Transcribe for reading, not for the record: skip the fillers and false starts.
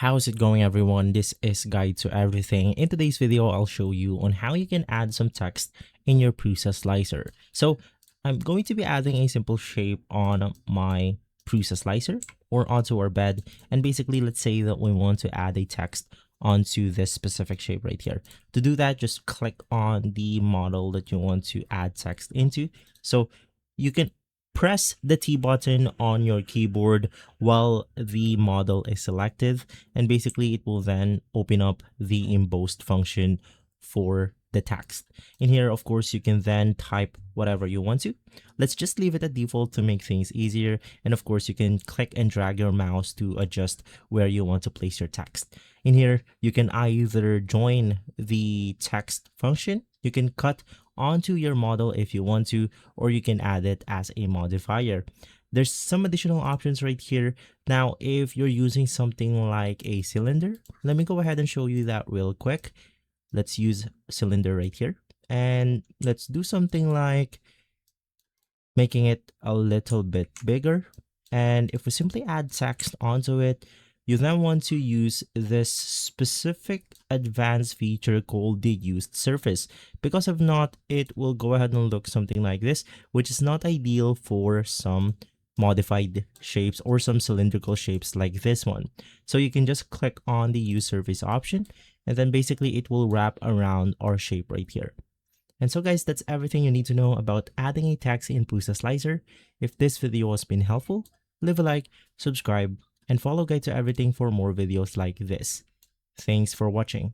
How's it going, everyone? This is Guide to Everything. In today's video, I'll show you on how you can add some text in your PrusaSlicer. So I'm going to be adding a simple shape on my PrusaSlicer or onto our bed. And basically, let's say that we want to add a text onto this specific shape right here. To do that, just click on the model that you want to add text into. So you can press the T button on your keyboard while the model is selected, and basically it will then open up the embossed function for the text. In here, of course, you can then type whatever you want to. Let's just leave it at default to make things easier. And of course, you can click and drag your mouse to adjust where you want to place your text. In here, you can either join the text function, you can cut onto your model if you want to, or you can add it as a modifier. There's some additional options right here. Now, if you're using something like a cylinder, let me go ahead and show you that real quick. Let's use cylinder right here. And let's do something like making it a little bit bigger. And if we simply add text onto it, you then want to use this specific advanced feature called the used surface. Because if not, it will go ahead and look something like this, which is not ideal for some modified shapes or some cylindrical shapes like this one. So you can just click on the use surface option, and then basically it will wrap around our shape right here. And so guys, that's everything you need to know about adding a text in PrusaSlicer. If this video has been helpful, leave a like, subscribe, and follow Guide to Everything for more videos like this. Thanks for watching.